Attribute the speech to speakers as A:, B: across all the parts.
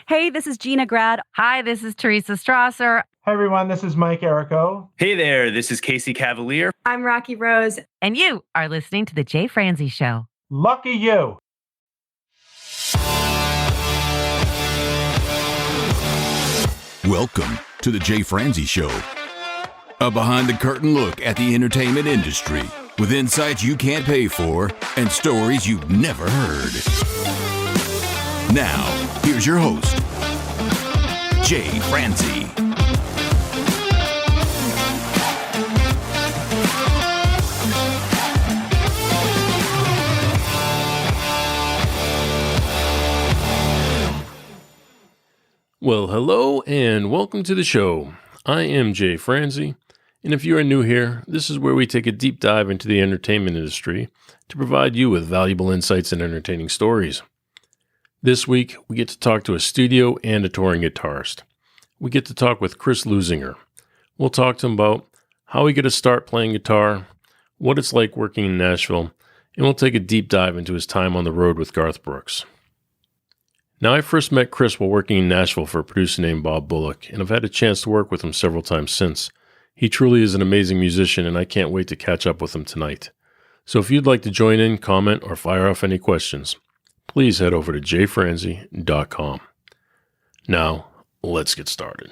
A: Hey, this is Gina Grad.
B: Hi, this is Teresa Strasser.
C: Hi, everyone. This is Mike Errico.
D: Hey there. This is Casey Cavalier.
E: I'm Rocky Rose.
B: And you are listening to The Jay Franze Show.
C: Lucky you.
F: Welcome to The Jay Franze Show. A behind-the-curtain look at the entertainment industry with insights you can't pay for and stories you've never heard. Now, here's your host, Jay Franze.
G: Well, hello and welcome to the show. I am Jay Franze, and if you are new here, this is where we take a deep dive into the entertainment industry to provide you with valuable insights and entertaining stories. This week, we get to talk to a studio and a touring guitarist. We get to talk with Chris Leuzinger. We'll talk to him about how he got to start playing guitar, what it's like working in Nashville, and we'll take a deep dive into his time on the road with Garth Brooks. Now, I first met Chris while working in Nashville for a producer named Bob Bullock, and I've had a chance to work with him several times since. He truly is an amazing musician, and I can't wait to catch up with him tonight. So if you'd like to join in, comment, or fire off any questions, please head over to jayfranze.com. Now, let's get started.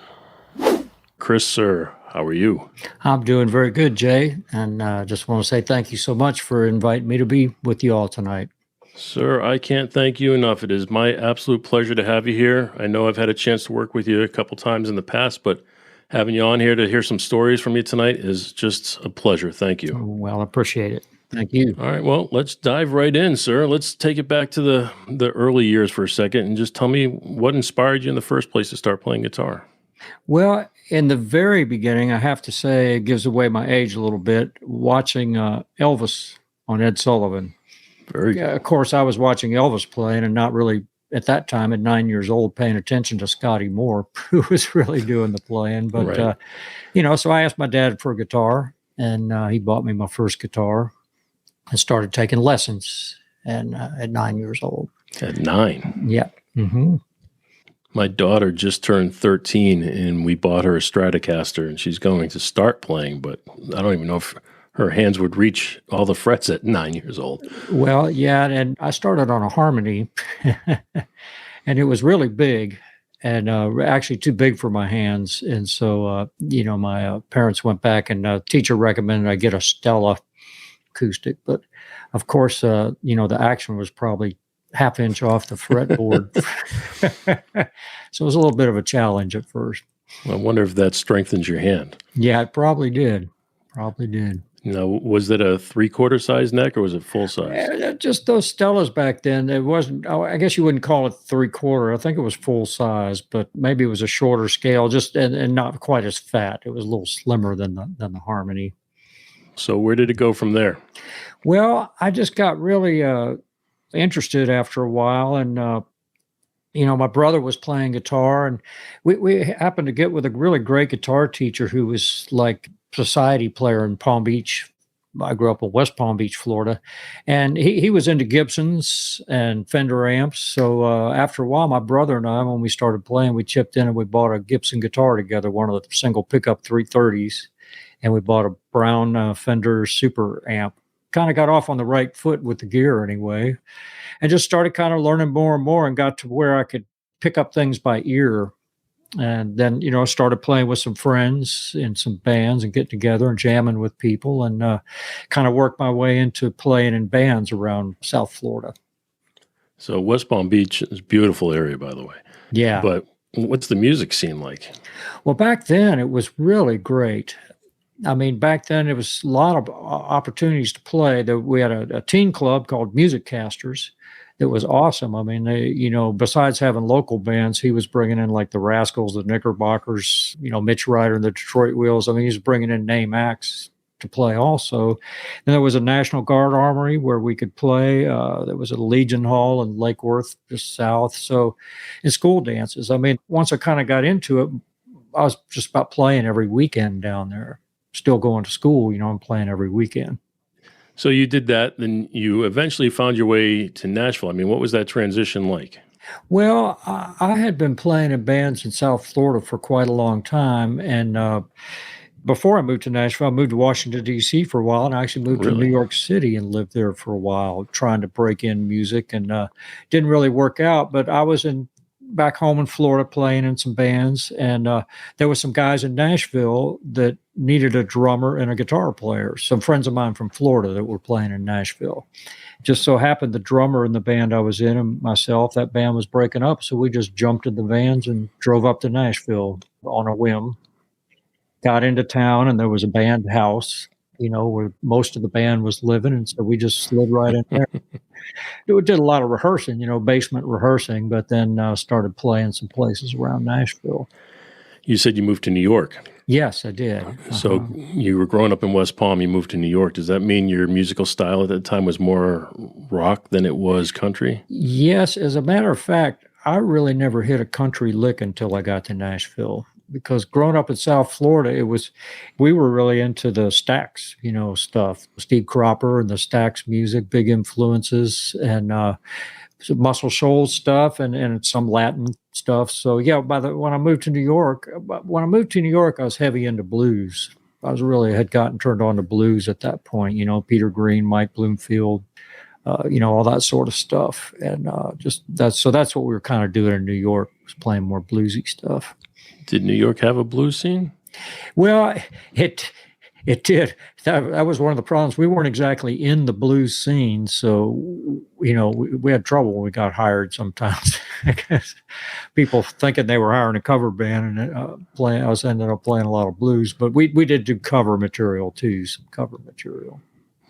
G: Chris, sir, how are you?
H: I'm doing very good, Jay, and just want to say thank you so much for inviting me to be with you all tonight.
G: Sir, I can't thank you enough. It is my absolute pleasure to have you here. I know I've had a chance to work with you a couple times in the past, but having you on here to hear some stories from you tonight is just a pleasure. Thank you.
H: Well, I appreciate it. Thank you.
G: All right, well, let's dive right in, sir. Let's take it back to the early years for a second and just tell me what inspired you in the first place to start playing guitar.
H: Well, in the very beginning, I have to say, it gives away my age a little bit, watching Elvis on Ed Sullivan.
G: Very good.
H: Of course, I was watching Elvis playing and not really, at that time, at 9 years old, paying attention to Scotty Moore, who was really doing the playing. But,
G: right.
H: So I asked my dad for a guitar, and he bought me my first guitar. I started taking lessons at 9 years old.
G: At 9?
H: Yeah. Mm-hmm.
G: My daughter just turned 13, and we bought her a Stratocaster, and she's going to start playing, but I don't even know if her hands would reach all the frets at 9 years old.
H: Well, yeah, and I started on a harmony, and it was really big, and actually too big for my hands. And so, my parents went back, and the teacher recommended I get a Stella acoustic. But, of course, the action was probably half inch off the fretboard. So it was a little bit of a challenge at first.
G: I wonder if that strengthens your hand.
H: Yeah, it probably did. Probably did.
G: Now, was it a 3/4 size neck or was it full size?
H: Just those Stellas back then. It wasn't, I guess you wouldn't call it 3/4. I think it was full size, but maybe it was a shorter scale, just and not quite as fat. It was a little slimmer than the Harmony.
G: So where did it go from there?
H: Well, I just got really interested after a while, and my brother was playing guitar, and we happened to get with a really great guitar teacher who was like society player in Palm Beach. I grew up in West Palm Beach, Florida, and he was into Gibsons and Fender amps. So after a while, my brother and I, when we started playing, we chipped in and we bought a Gibson guitar together, one of the single pickup 330s, and we bought a brown Fender Super amp. Kind of got off on the right foot with the gear anyway, and just started kind of learning more and more, and got to where I could pick up things by ear. And then, started playing with some friends in some bands and getting together and jamming with people, and kind of worked my way into playing in bands around South Florida.
G: So West Palm Beach is a beautiful area, by the way.
H: Yeah.
G: But what's the music scene like?
H: Well, back then it was really great. I mean, back then it was a lot of opportunities to play. We had a teen club called Music Casters. It was awesome. I mean, besides having local bands, he was bringing in like the Rascals, the Knickerbockers, Mitch Ryder and the Detroit Wheels. I mean, he was bringing in name acts to play also. Then there was a National Guard Armory where we could play. There was a Legion Hall in Lake Worth, just south. So in school dances, I mean, once I kind of got into it, I was just about playing every weekend down there. Still going to school, I'm playing every weekend.
G: So you did that, then you eventually found your way to Nashville. I mean, what was that transition like?
H: Well, I had been playing in bands in South Florida for quite a long time, and before I moved to Nashville, I moved to Washington, D.C. for a while, and I actually moved to New
G: Really?
H: York City and lived there for a while, trying to break in music, and didn't really work out. But I was back home in Florida playing in some bands, and there were some guys in Nashville that needed a drummer and a guitar player. Some friends of mine from Florida that were playing in Nashville. Just so happened the drummer in the band I was in and myself, that band was breaking up, so we just jumped in the vans and drove up to Nashville on a whim. Got into town, and there was a band house, where most of the band was living, and so we just slid right in there. We did a lot of rehearsing, basement rehearsing, but then started playing some places around Nashville.
G: You said you moved to New York.
H: Yes, I did.
G: So you were growing up in West Palm, you moved to New York. Does that mean your musical style at that time was more rock than it was country?
H: Yes, as a matter of fact, I really never hit a country lick until I got to Nashville. Because growing up in South Florida, we were really into the Stax, stuff. Steve Cropper and the Stax music, big influences, and some Muscle Shoals stuff, and some Latin stuff. So yeah, when I moved to New York, I was heavy into blues. Had gotten turned on to blues at that point. Peter Green, Mike Bloomfield, all that sort of stuff, and that's what we were kind of doing in New York, was playing more bluesy stuff.
G: Did New York have a blues scene?
H: Well, it did. That was one of the problems. We weren't exactly in the blues scene, so we had trouble when we got hired sometimes. Because people thinking they were hiring a cover band, and I was ended up playing a lot of blues. But we did do cover material too, some cover material.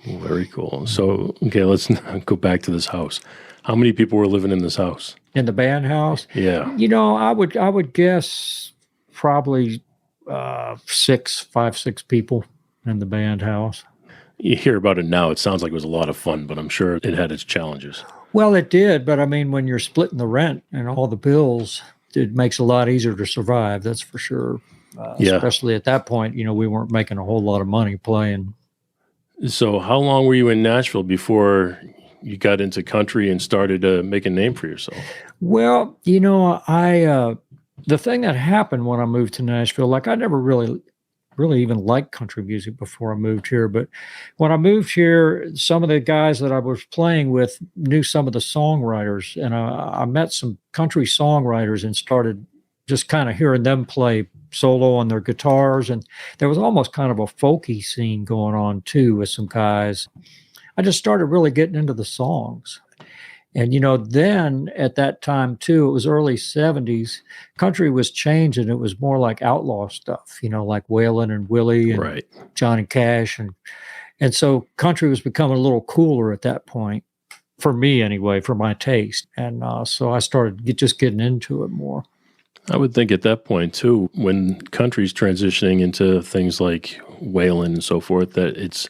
G: Very cool. So okay, let's go back to this house. How many people were living in this house?
H: In the band house?
G: Yeah.
H: I would guess probably 5, 6 people in the band house.
G: You hear about it now, it sounds like it was a lot of fun, but I'm sure it had its challenges.
H: Well, it did, but I mean, when you're splitting the rent and all the bills, it makes it a lot easier to survive, that's for sure. Especially at that point, we weren't making a whole lot of money playing.
G: So how long were you in Nashville before you got into country and started to make a name for yourself?
H: Well, the thing that happened when I moved to Nashville, I never really even liked country music before I moved here. But when I moved here, some of the guys that I was playing with knew some of the songwriters, and I met some country songwriters and started just kind of hearing them play solo on their guitars. And there was almost kind of a folky scene going on too with some guys. I just started really getting into the songs. And, then at that time too, it was early 70s, country was changing. It was more like outlaw stuff, like Waylon and Willie and
G: Right.
H: Johnny Cash. And so country was becoming a little cooler at that point, for me anyway, for my taste. And so I started just getting into it more.
G: I would think at that point too, when country's transitioning into things like Waylon and so forth, that it's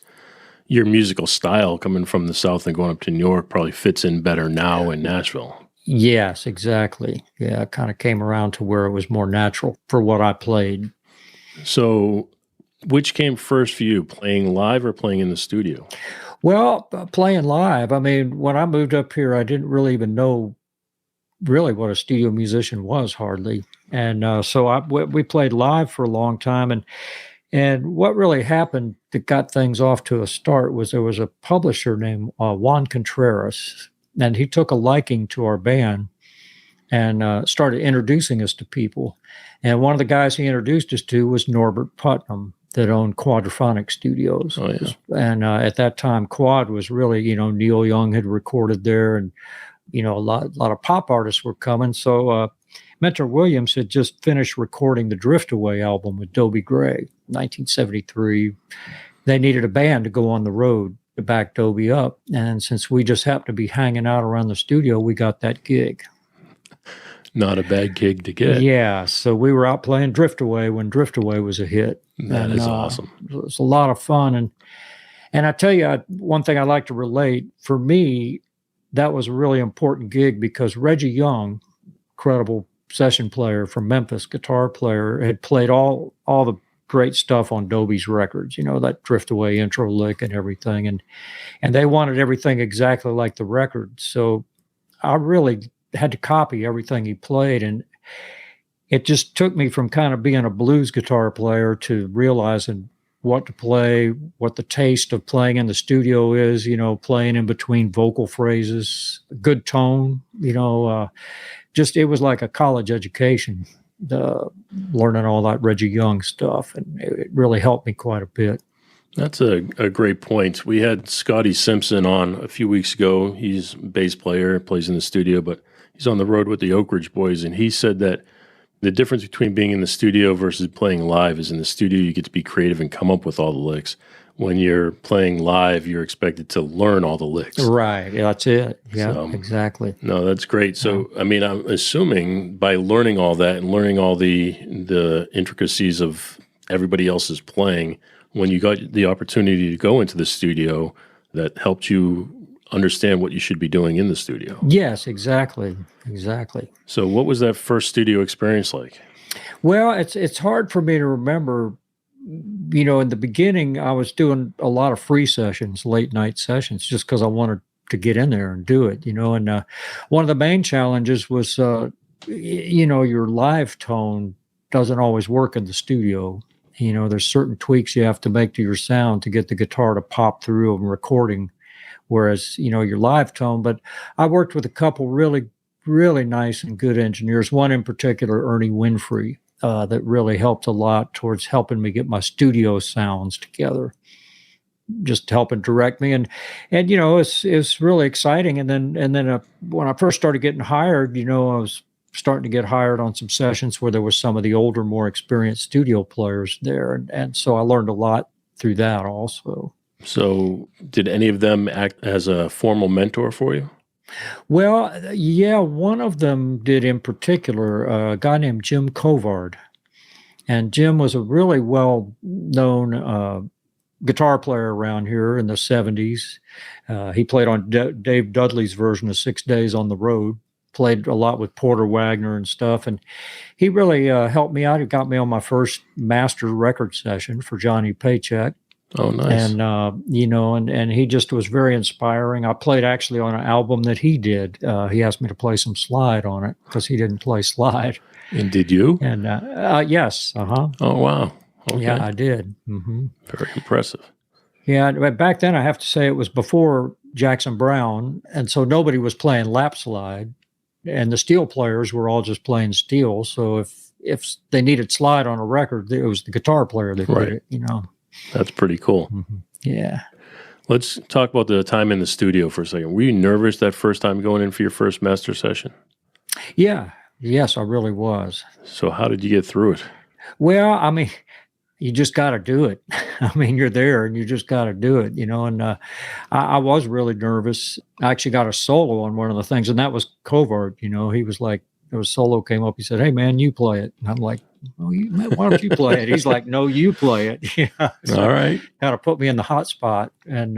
G: your musical style coming from the South and going up to New York probably fits in better now in Nashville.
H: Yes, exactly. Yeah, it kind of came around to where it was more natural for what I played.
G: So which came first for you, playing live or playing in the studio?
H: Well, playing live. I mean, when I moved up here, I didn't really even know really what a studio musician was, hardly. And so we played live for a long time. And what really happened that got things off to a start was there was a publisher named Juan Contreras, and he took a liking to our band and started introducing us to people. And one of the guys he introduced us to was Norbert Putnam, that owned Quadraphonic Studios.
G: Oh, yeah.
H: And at that time, Quad was really, Neil Young had recorded there, and a lot of pop artists were coming. So Mentor Williams had just finished recording the Drift Away album with Dobie Gray, 1973. They needed a band to go on the road to back Dobie up. And since we just happened to be hanging out around the studio, we got that gig.
G: Not a bad gig to get.
H: Yeah, so we were out playing Drift Away when Drift Away was a hit.
G: That is awesome.
H: It was a lot of fun. And I tell you, one thing I like to relate, for me, that was a really important gig because Reggie Young, incredible session player from Memphis, guitar player, had played all the great stuff on Dobie's records, that Drift Away intro lick and everything. And they wanted everything exactly like the record. So I really had to copy everything he played. And it just took me from kind of being a blues guitar player to realizing what to play, what the taste of playing in the studio is, playing in between vocal phrases, good tone, just it was like a college education, learning all that Reggie Young stuff. And it really helped me quite a bit.
G: That's a great point. We had Scotty Simpson on a few weeks ago. He's a bass player, plays in the studio, but he's on the road with the Oak Ridge Boys. And he said that the difference between being in the studio versus playing live is in the studio, you get to be creative and come up with all the licks. When you're playing live, you're expected to learn all the licks.
H: Right. Yeah, that's it. Yeah, so, exactly.
G: No, that's great. So, I mean, I'm assuming by learning all that and learning all the intricacies of everybody else's playing, when you got the opportunity to go into the studio, that helped you understand what you should be doing in the studio.
H: Yes, exactly.
G: So what was that first studio experience like?
H: Well, it's hard for me to remember. In the beginning, I was doing a lot of free sessions, late night sessions, just because I wanted to get in there and do it, and one of the main challenges was, your live tone doesn't always work in the studio. There's certain tweaks you have to make to your sound to get the guitar to pop through and recording, whereas, your live tone. But I worked with a couple really, really nice and good engineers, one in particular, Ernie Winfrey, that really helped a lot towards helping me get my studio sounds together, just helping direct me. And it's really exciting. And then when I first started getting hired, I was starting to get hired on some sessions where there was some of the older, more experienced studio players there. And so I learned a lot through that also.
G: So did any of them act as a formal mentor for you?
H: Well, yeah, one of them did in particular, a guy named Jim Covard. And Jim was a really well-known guitar player around here in the 70s. He played on Dave Dudley's version of 6 Days on the Road, played a lot with Porter Wagner and stuff. And he really helped me out. He got me on my first master record session for Johnny Paycheck.
G: Oh, nice.
H: And, and he just was very inspiring. I played actually on an album that he did. He asked me to play some slide on it because he didn't play slide.
G: And did you?
H: And yes. Uh-huh.
G: Oh, wow. Okay.
H: Yeah, I did. Mm-hmm.
G: Very impressive.
H: Yeah, but back then I have to say it was before Jackson Browne. And so nobody was playing lap slide. And the steel players were all just playing steel. So if they needed slide on a record, it was the guitar player that did it,
G: That's pretty cool.
H: Mm-hmm. Yeah.
G: Let's talk about the time in the studio for a second. Were you nervous that first time going in for your first master session?
H: Yeah. Yes, I really was.
G: So how did you get through it?
H: Well, I mean, you just got to do it. I mean, you're there and you just got to do it, and I was really nervous. I actually got a solo on one of the things, and that was Covard. He was like, there was solo came up. He said, "Hey, man, you play it." And I'm like, "Oh, why don't you play it?" He's like, "No, you play it." So
G: all right.
H: Kind of put me in the hot spot. And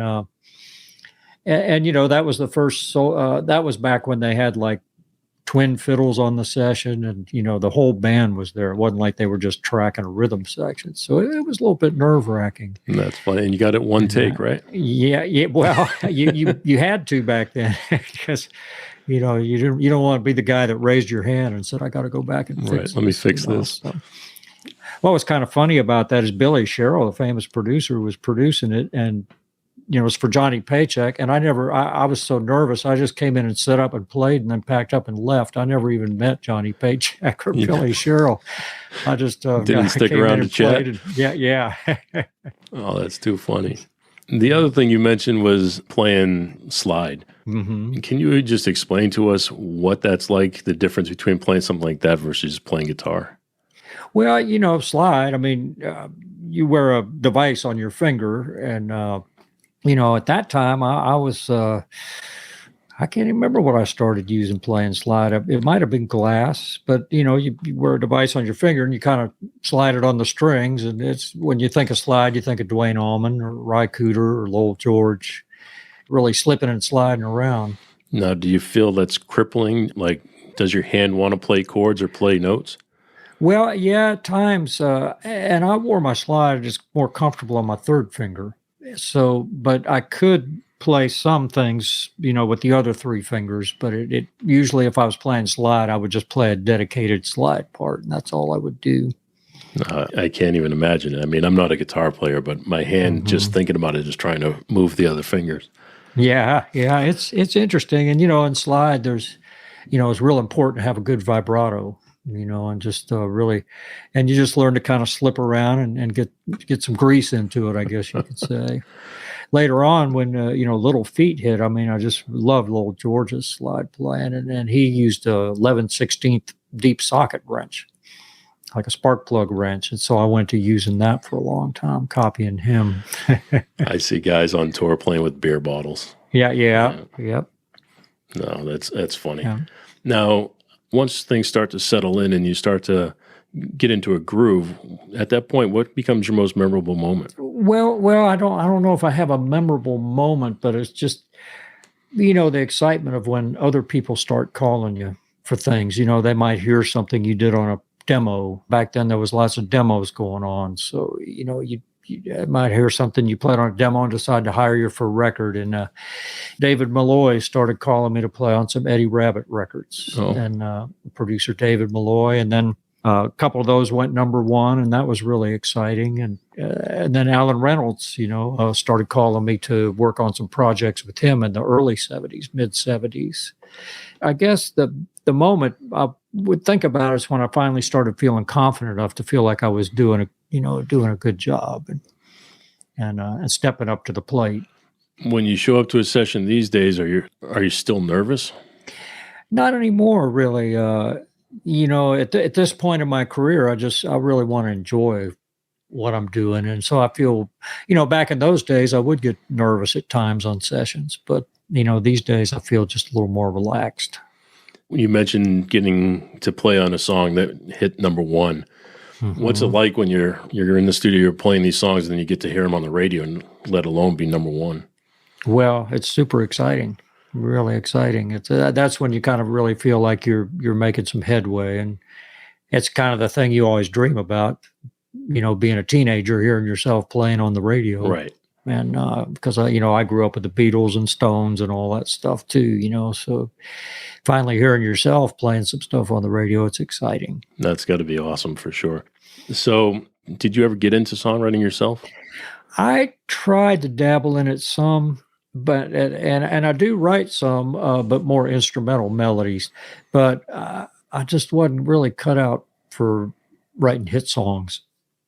H: that was the first. So that was back when they had like twin fiddles on the session, and the whole band was there. It wasn't like they were just tracking a rhythm section, so it was a little bit nerve-wracking.
G: That's funny. And you got it one take, right?
H: Yeah. Well, you had to back then because you don't want to be the guy that raised your hand and said, "I got to go back and fix
G: Let me fix this."
H: So, what was kind of funny about that is Billy Sherrill, the famous producer, was producing it, and it was for Johnny Paycheck. And I was so nervous. I just came in and set up and played and then packed up and left. I never even met Johnny Paycheck or Billy Sherrill. I just
G: didn't stick around to chat.
H: Yeah.
G: Oh, that's too funny. The other thing you mentioned was playing slide.
H: Mm-hmm.
G: Can you just explain to us what that's like, the difference between playing something like that versus playing guitar?
H: Well, slide, I mean, you wear a device on your finger, and at that time, I was, I can't even remember what I started using playing slide. It might have been glass, but, you wear a device on your finger and you kind of slide it on the strings. And it's when you think of slide, you think of Dwayne Allman or Ry Cooder or Lowell George, really slipping and sliding around.
G: Now, do you feel that's crippling? Like, does your hand want to play chords or play notes?
H: Well, yeah, at times. And I wore my slide just more comfortable on my third finger. So, but I could play some things, with the other three fingers, but it usually, if I was playing slide, I would just play a dedicated slide part, and that's all I would do.
G: I can't even imagine it. I mean, I'm not a guitar player, but my hand, just thinking about it, just trying to move the other fingers.
H: Yeah, it's interesting. And, in slide, there's, it's real important to have a good vibrato, and just really, and you just learn to kind of slip around and get some grease into it, I guess you could say. Later on, when, Little Feat hit, I mean, I just loved Little George's slide playing, and he used a 11/16 deep socket wrench, like a spark plug wrench. And so I went to using that for a long time, copying him.
G: I see guys on tour playing with beer bottles.
H: Yep.
G: No, that's funny.
H: Yeah.
G: Now, once things start to settle in and you start to get into a groove, at that point, what becomes your most memorable moment?
H: Well, I don't know if I have a memorable moment, but it's just, the excitement of when other people start calling you for things. They might hear something you did on a demo. Back then, there was lots of demos going on. So, you might hear something you played on a demo and decide to hire you for a record. And David Malloy started calling me to play on some Eddie Rabbitt records. And producer David Malloy. And then a couple of those went number one, and that was really exciting. And then Alan Reynolds, started calling me to work on some projects with him in the early 70s, mid 70s. I guess the moment I would think about is when I finally started feeling confident enough to feel like I was doing a good job and stepping up to the plate.
G: When you show up to a session these days, are you still nervous?
H: Not anymore, really. At this point in my career, I really want to enjoy what I'm doing. And so I feel, back in those days, I would get nervous at times on sessions, but, these days I feel just a little more relaxed.
G: You mentioned getting to play on a song that hit number one. What's it like when you're in the studio, you're playing these songs, and then you get to hear them on the radio, and let alone be number one?
H: Well, it's super exciting, really exciting. It's that's when you kind of really feel like you're making some headway, and it's kind of the thing you always dream about. Being a teenager, hearing yourself playing on the radio,
G: right?
H: And because I grew up with the Beatles and Stones and all that stuff too. So finally hearing yourself playing some stuff on the radio, it's exciting.
G: That's got to be awesome for sure. So, did you ever get into songwriting yourself?
H: I tried to dabble in it some, but and I do write some, but more instrumental melodies. But I just wasn't really cut out for writing hit songs.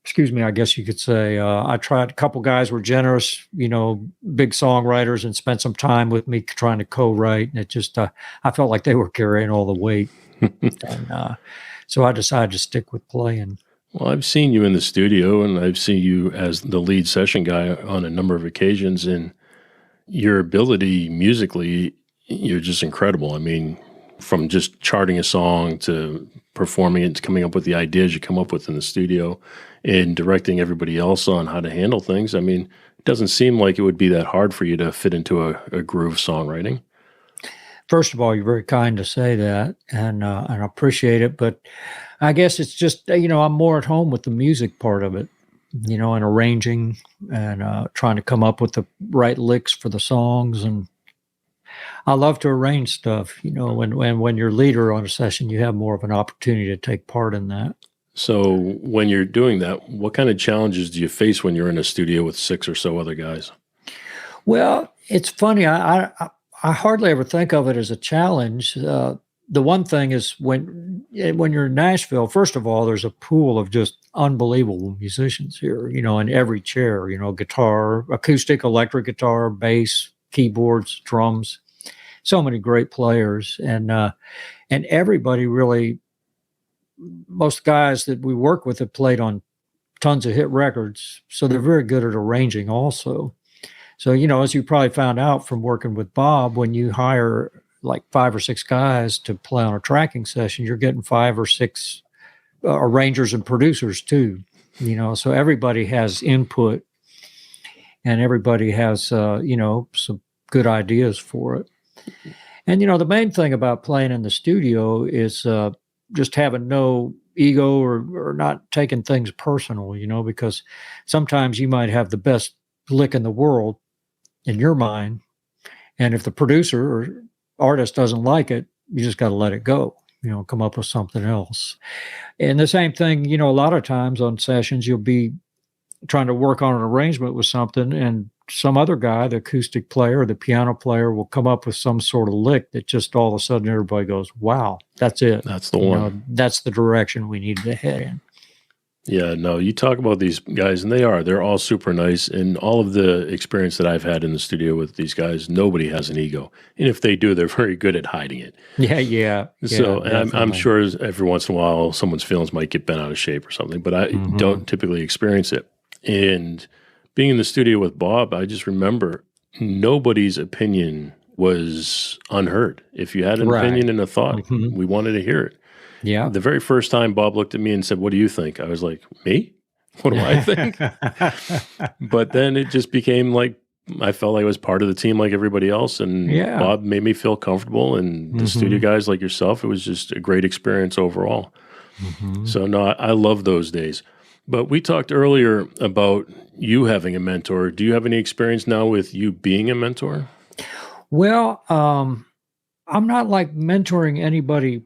H: Excuse me, I guess you could say. I tried. A couple guys were generous, big songwriters, and spent some time with me trying to co-write. And it just, I felt like they were carrying all the weight. And so I decided to stick with playing.
G: Well, I've seen you in the studio, and I've seen you as the lead session guy on a number of occasions, and your ability musically, you're just incredible. I mean, from just charting a song to performing it to coming up with the ideas you come up with in the studio and directing everybody else on how to handle things. I mean, it doesn't seem like it would be that hard for you to fit into a groove songwriting.
H: First of all, you're very kind to say that, and I appreciate it. But I guess it's just, I'm more at home with the music part of it, and arranging and trying to come up with the right licks for the songs. And I love to arrange stuff. When you're leader on a session, you have more of an opportunity to take part in that.
G: So when you're doing that, what kind of challenges do you face when you're in a studio with 6 or so other guys?
H: Well, it's funny. I hardly ever think of it as a challenge. The one thing is when you're in Nashville, first of all, there's a pool of just unbelievable musicians here, in every chair, guitar, acoustic, electric guitar, bass, keyboards, drums, so many great players. And everybody really, most guys that we work with have played on tons of hit records. So they're very good at arranging also. So, as you probably found out from working with Bob, when you hire like 5 or 6 guys to play on a tracking session, you're getting 5 or 6 arrangers and producers too, so everybody has input and everybody has, some good ideas for it. And, the main thing about playing in the studio is just having no ego or not taking things personal, because sometimes you might have the best lick in the world in your mind, And if the producer or artist doesn't like it, you just got to let it go, come up with something else. And the same thing, a lot of times on sessions, you'll be trying to work on an arrangement with something, and some other guy, the acoustic player or the piano player, will come up with some sort of lick that just all of a sudden everybody goes, wow, that's it.
G: That's the one.
H: That's the direction we need to head in.
G: Yeah, no, you talk about these guys, and they're all super nice. And all of the experience that I've had in the studio with these guys, nobody has an ego. And if they do, they're very good at hiding it.
H: Yeah.
G: So, and I'm sure every once in a while, someone's feelings might get bent out of shape or something, but I don't typically experience it. And being in the studio with Bob, I just remember nobody's opinion was unheard. If you had an opinion and a thought, we wanted to hear it.
H: Yeah.
G: The very first time Bob looked at me and said, "What do you think?" I was like, "Me? What do I think?" But then it just became like, I felt like I was part of the team like everybody else. And Bob made me feel comfortable. And the studio guys like yourself, it was just a great experience overall. So no, I love those days. But we talked earlier about you having a mentor. Do you have any experience now with you being a mentor?
H: Well, I'm not like mentoring anybody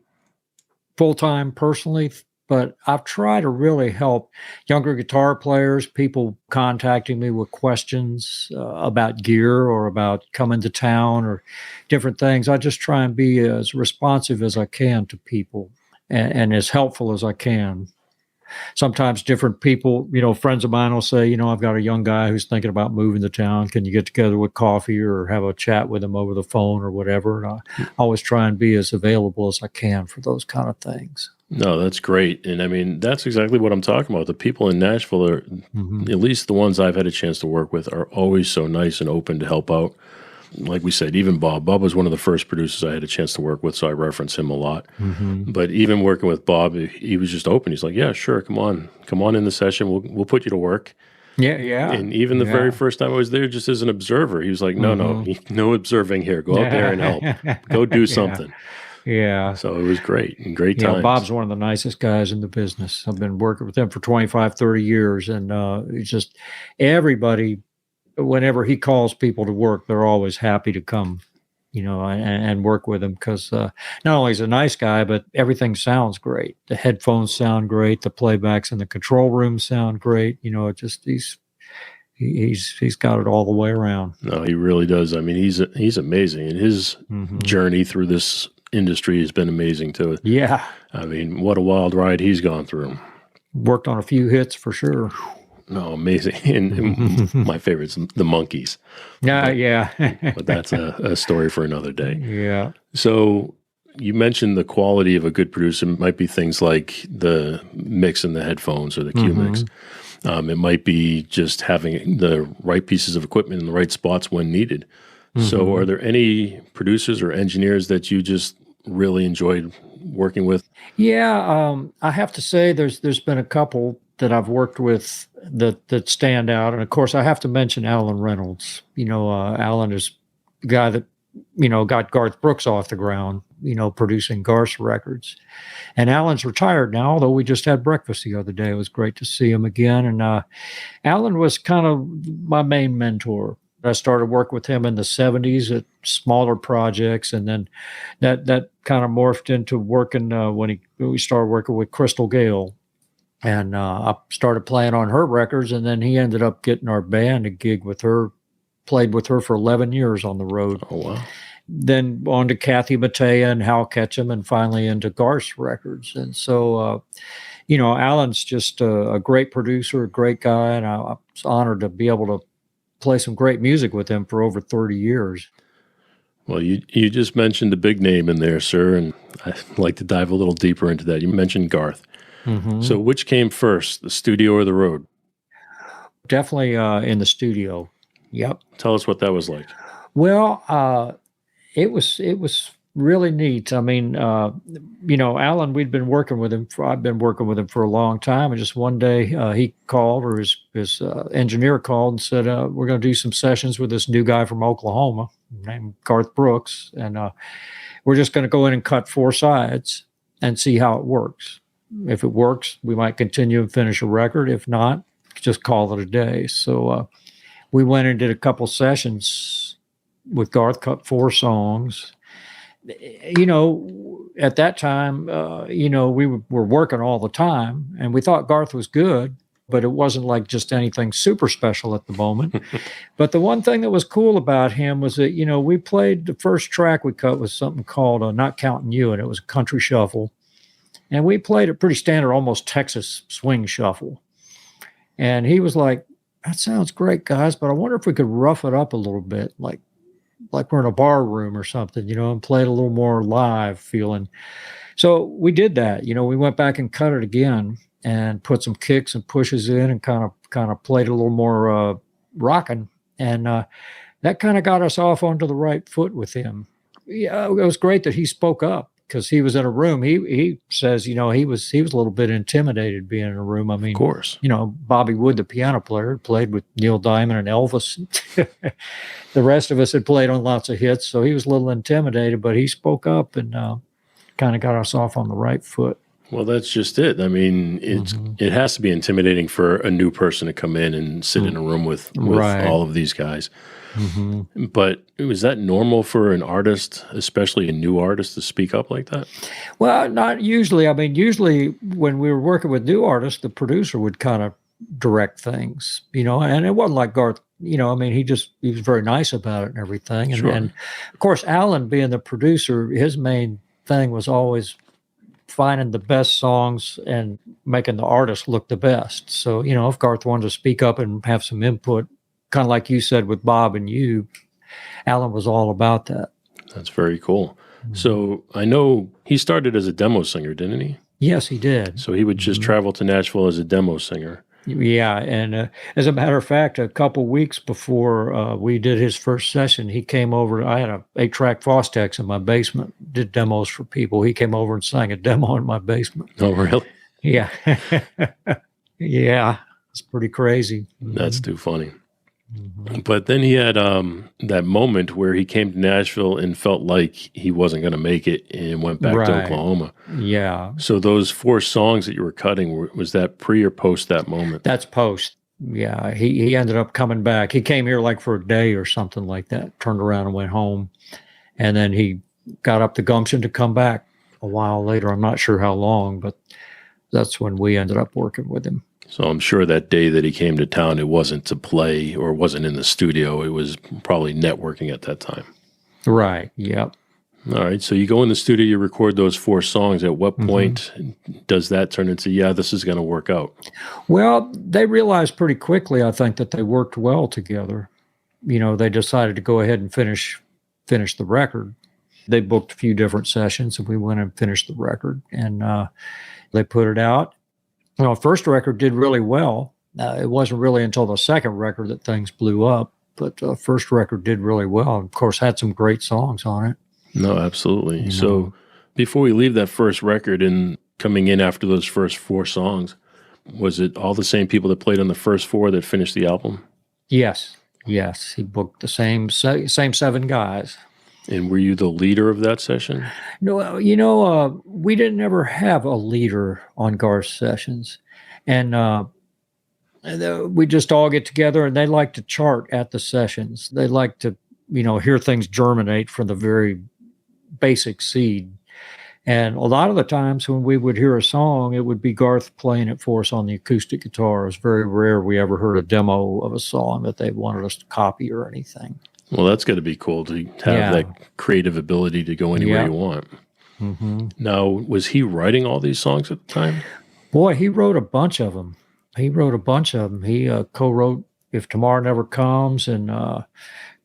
H: full-time personally, but I've tried to really help younger guitar players, people contacting me with questions about gear or about coming to town or different things. I just try and be as responsive as I can to people and as helpful as I can. Sometimes different people, friends of mine will say, I've got a young guy who's thinking about moving to town. Can you get together with coffee or have a chat with him over the phone or whatever? And I always try and be as available as I can for those kind of things.
G: No, that's great. And I mean, that's exactly what I'm talking about. The people in Nashville are, at least the ones I've had a chance to work with, are always so nice and open to help out. Like we said, even Bob. Bob was one of the first producers I had a chance to work with, so I reference him a lot. But even working with Bob, he was just open. He's like, "Yeah, sure, come on in the session. We'll put you to work." Yeah. And even the very first time I was there, just as an observer, he was like, "No observing here. Go out there and help. Go do something."
H: Yeah.
G: So it was great and great times.
H: Bob's one of the nicest guys in the business. I've been working with him for 25, 30 years, and it's just everybody. Whenever he calls people to work, they're always happy to come, and work with him because not only is he a nice guy, but everything sounds great. The headphones sound great. The playbacks in the control room sound great. He's got it all the way around.
G: No, he really does. I mean, he's amazing, and his journey through this industry has been amazing too. Yeah. I mean, what a wild ride he's gone through.
H: Worked on a few hits for sure.
G: No, amazing. And my favorite's the Monkees. But that's a story for another day.
H: Yeah.
G: So you mentioned the quality of a good producer. It might be things like the mix in the headphones or the Q mix. It might be just having the right pieces of equipment in the right spots when needed. So are there any producers or engineers that you just really enjoyed working with?
H: Yeah, I have to say there's been a couple that I've worked with that stand out. And of course, I have to mention Alan Reynolds. Alan is the guy that, got Garth Brooks off the ground, producing Garth's records. And Alan's retired now, although we just had breakfast the other day. It was great to see him again. And Alan was kind of my main mentor. I started working with him in the 70s at smaller projects. And then that kind of morphed into working when we started working with Crystal Gale. And I started playing on her records, and then he ended up getting our band a gig with her, played with her for 11 years on the road.
G: Oh, wow.
H: Then on to Kathy Mattea and Hal Ketchum, and finally into Garth's records. And so, Alan's just a great producer, a great guy, and I was honored to be able to play some great music with him for over 30 years.
G: Well, you just mentioned a big name in there, sir, and I'd like to dive a little deeper into that. You mentioned Garth. So which came first, the studio or the road?
H: Definitely in the studio. Yep.
G: Tell us what that was like.
H: Well, it was really neat. I mean, Alan, we'd been working with him. I've been working with him for a long time. And just one day he called, or his engineer called and said, we're going to do some sessions with this new guy from Oklahoma named Garth Brooks. And we're just going to go in and cut 4 sides and see how it works. If it works, we might continue and finish a record. If not, just call it a day. So we went and did a couple sessions with Garth, cut 4 songs. You know, at that time, you know, we were working all the time, and we thought Garth was good, but it wasn't like just anything super special at the moment. But the one thing that was cool about him was that, you know, we played the first track we cut was something called Not Counting You, and it was a country shuffle. And we played a pretty standard, almost Texas swing shuffle. And he was like, that sounds great, guys, but I wonder if we could rough it up a little bit, like we're in a bar room or something, you know, and play it a little more live feeling. So we did that. You know, we went back and cut it again and put some kicks and pushes in and kind of played a little more rocking. And that kind of got us off onto the right foot with him. Yeah, it was great that he spoke up because he was in a room. He says, you know, he was a little bit intimidated being in a room. I mean,
G: Of course.
H: you know, Bobby Wood, the piano player, played with Neil Diamond and Elvis. The rest of us had played on lots of hits, so he was a little intimidated, but he spoke up and kind of got us off on the right foot.
G: Well, that's just it. I mean, it has to be intimidating for a new person to come in and sit in a room with
H: Right.
G: all of these guys. But was that normal for an artist, especially a new artist, to speak up like that?
H: Well, not usually. I mean, usually when we were working with new artists, the producer would kind of direct things, you know, and it wasn't like Garth, you know, I mean, he was very nice about it and everything. And,
G: Sure.
H: and of course, Alan being the producer, his main thing was always finding the best songs and making the artist look the best. So, you know, if Garth wanted to speak up and have some input, kind of like you said with Bob and you, Alan was all about that.
G: That's very cool. So I know he started as a demo singer, didn't he?
H: Yes, he did.
G: So he would just travel to Nashville as a demo singer.
H: Yeah, and as a matter of fact, a couple weeks before we did his first session, he came over. I had a 8-track Fostex in my basement, did demos for people. He came over and sang a demo in my basement.
G: Oh, really?
H: Yeah. Yeah, it's pretty crazy.
G: That's too funny. But then he had that moment where he came to Nashville and felt like he wasn't going to make it and went back to
H: Right.
G: Oklahoma.
H: Yeah,
G: So those 4 songs that you were cutting, was that pre or post that moment?
H: that's post. Yeah, he ended up coming back. He came here like for a day or something like that, turned around and went home. And then he got up the gumption to come back a while later. I'm not sure how long, but that's when we ended up working with him.
G: So I'm sure that day that he came to town, it wasn't to play or wasn't in the studio. It was probably networking at that time.
H: Right, yep.
G: All right. So you go in the studio, you record those 4 songs. At what point does that turn into, yeah, this is going to work out?
H: Well, they realized pretty quickly, I think, that they worked well together. You know, they decided to go ahead and finish the record. They booked a few different sessions, and we went and finished the record, and they put it out. You know, first record did really well. It wasn't really until the second record that things blew up, but the first record did really well. And of course, had some great songs on it.
G: No, absolutely.
H: You know.
G: So before we leave that first record and coming in after those first 4 songs, was it all the same people that played on the first 4 that finished the album?
H: Yes, he booked the same 7 guys.
G: And were you the leader of that session?
H: No, you know, we didn't ever have a leader on Garth sessions, and we just all get together, and they like to chart at the sessions. They like to, you know, hear things germinate from the very basic seed. And a lot of the times when we would hear a song, it would be Garth playing it for us on the acoustic guitar. It was very rare we ever heard a demo of a song that they wanted us to copy or anything.
G: Well, that's got to be cool to have that creative ability to go anywhere you want. Now, was he writing all these songs at the time?
H: Boy, he wrote a bunch of them. He co-wrote If Tomorrow Never Comes and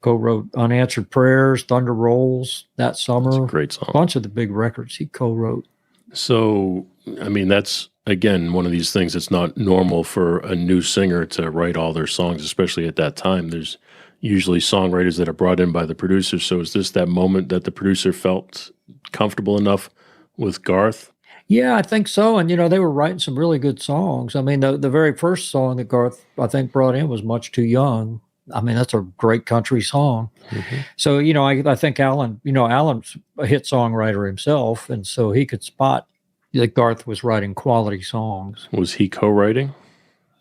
H: co-wrote Unanswered Prayers, Thunder Rolls, That Summer.
G: That's a great song.
H: A bunch of the big records he co-wrote.
G: So, I mean, that's, again, one of these things that's not normal for a new singer to write all their songs, especially at that time. There's usually songwriters that are brought in by the producer. So is this that moment that the producer felt comfortable enough with Garth?
H: Yeah, I think so. And, you know, they were writing some really good songs. I mean, the very first song that Garth, I think, brought in was Much Too Young. I mean, that's a great country song. So, you know, I think Alan's a hit songwriter himself. And so he could spot that Garth was writing quality songs.
G: Was he co-writing?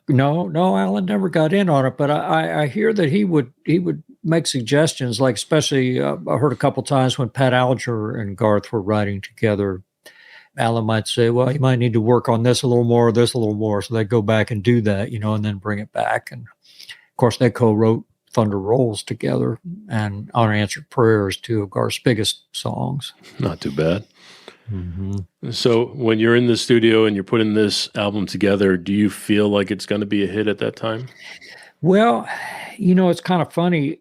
H: No, Alan never got in on it, but I hear that he would make suggestions, like especially I heard a couple times when Pat Alger and Garth were writing together. Alan might say, well, you might need to work on this a little more, this a little more. So they go back and do that, and then bring it back. And of course, they co-wrote Thunder Rolls together and Unanswered Prayers, two of Garth's biggest songs.
G: Not too bad.
H: Mm-hmm.
G: So when you're in the studio and you're putting this album together, do you feel like it's going to be a hit at that time?
H: Well, it's kind of funny.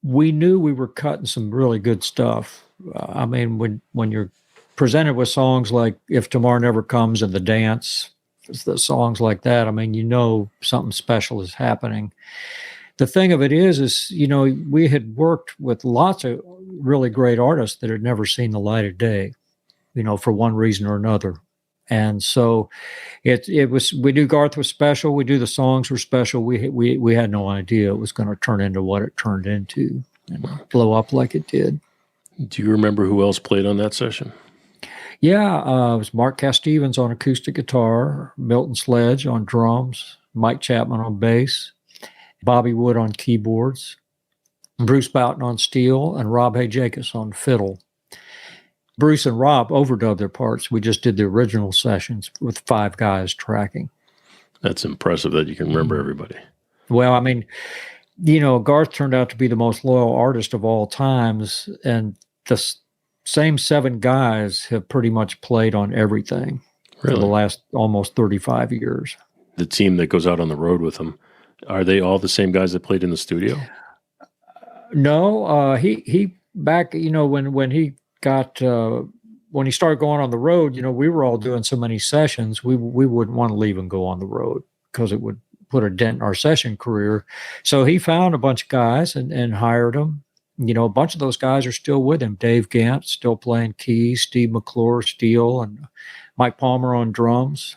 H: We knew we were cutting some really good stuff. I mean, when you're presented with songs like If Tomorrow Never Comes and The Dance, the songs like that, I mean, something special is happening. The thing of it is, we had worked with lots of really great artists that had never seen the light of day, for one reason or another. And so it was, we knew Garth was special. We knew the songs were special. We had no idea it was going to turn into what it turned into and blow up like it did.
G: Do you remember who else played on that session?
H: Yeah, it was Mark Castevens on acoustic guitar, Milton Sledge on drums, Mike Chapman on bass, Bobby Wood on keyboards, Bruce Boughton on steel, and Rob Hajakis on fiddle. Bruce and Rob overdubbed their parts. We just did the original sessions with 5 guys tracking.
G: That's impressive that you can remember everybody.
H: Well, I mean, Garth turned out to be the most loyal artist of all times, and the same 7 guys have pretty much played on everything for the last almost 35 years.
G: The team that goes out on the road with him, are they all the same guys that played in the studio?
H: No, he back, when he got when he started going on the road, we were all doing so many sessions, we wouldn't want to leave and go on the road because it would put a dent in our session career. So he found a bunch of guys and hired them. A bunch of those guys are still with him. Dave Gant still playing keys, Steve McClure steel, and Mike Palmer on drums.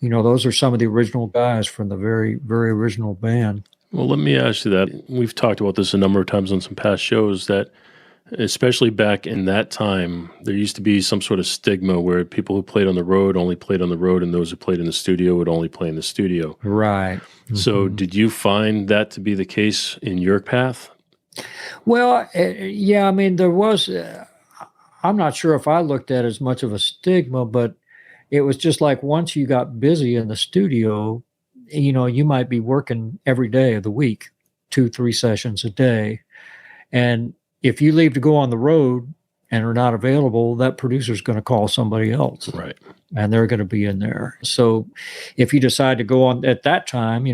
H: Those are some of the original guys from the very, very original band.
G: Well, let me ask you that. We've talked about this a number of times on some past shows that, especially back in that time, there used to be some sort of stigma where people who played on the road only played on the road and those who played in the studio would only play in the studio.
H: Right. Mm-hmm.
G: So did you find that to be the case in your path?
H: Well, yeah, I mean, there was, I'm not sure if I looked at it as much of a stigma, but it was just like once you got busy in the studio, you might be working every day of the week, 2-3 sessions a day. And if you leave to go on the road and are not available, that producer's going to call somebody else.
G: Right.
H: And they're going to be in there. So if you decide to go on at that time,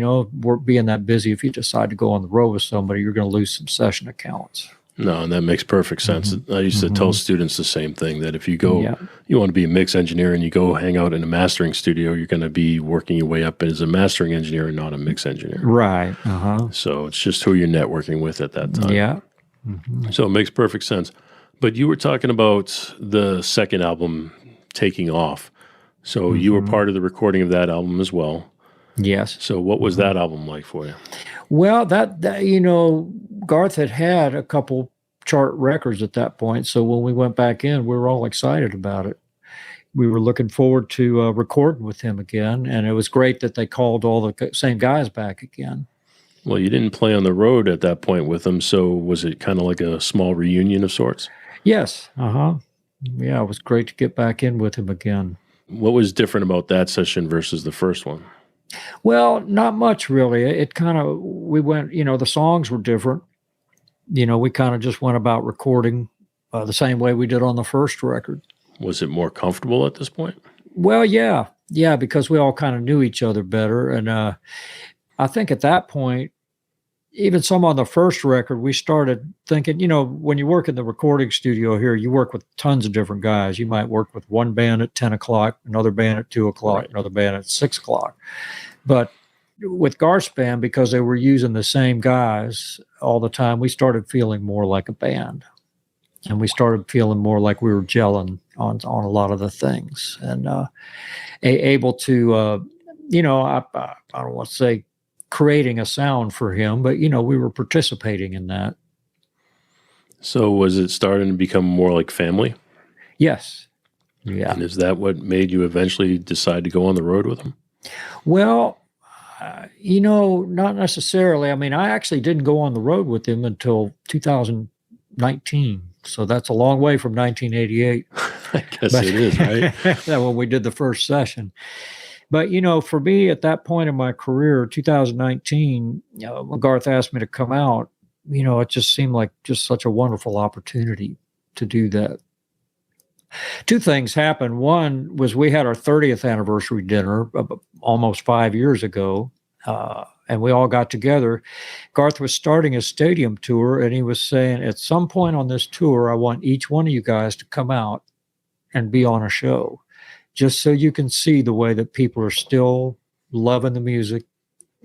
H: we're being that busy, if you decide to go on the road with somebody, you're going to lose some session accounts.
G: No, and that makes perfect sense. Mm-hmm. I used to tell students the same thing, that if you go, you want to be a mix engineer and you go hang out in a mastering studio, you're going to be working your way up as a mastering engineer and not a mix engineer.
H: Right.
G: So it's just who you're networking with at that time.
H: Yeah.
G: So it makes perfect sense. But you were talking about the second album taking off. So you were part of the recording of that album as well.
H: Yes.
G: So what was that album like for you?
H: Well, that Garth had a couple chart records at that point. So when we went back in, we were all excited about it. We were looking forward to recording with him again. And it was great that they called all the same guys back again.
G: Well, you didn't play on the road at that point with him. So was it kind of like a small reunion of sorts?
H: Yes. Yeah, it was great to get back in with him again.
G: What was different about that session versus the first one?
H: Well, not much really. It kind of, we went, the songs were different. We kind of just went about recording the same way we did on the first record.
G: Was it more comfortable at this point?
H: Well, yeah, because we all kind of knew each other better. And I think at that point, even some on the first record, we started thinking, when you work in the recording studio here, you work with tons of different guys. You might work with one band at 10 o'clock, another band at 2 o'clock,
G: right,
H: another band at 6 o'clock. But with Garth's band, because they were using the same guys all the time, we started feeling more like a band. And we started feeling more like we were gelling on a lot of the things. And able to, I don't want to say creating a sound for him, but we were participating in that.
G: So was it starting to become more like family?
H: Yes. Yeah.
G: And is that what made you eventually decide to go on the road with him?
H: Well, Not necessarily. I mean, I actually didn't go on the road with him until 2019. So that's a long way from 1988.
G: I guess it is, right?
H: When we did the first session. But, for me at that point in my career, 2019, when Garth asked me to come out, it just seemed like just such a wonderful opportunity to do that. Two things happened. One was we had our 30th anniversary dinner almost 5 years ago, and we all got together. Garth was starting a stadium tour, and he was saying, at some point on this tour, I want each one of you guys to come out and be on a show, just so you can see the way that people are still loving the music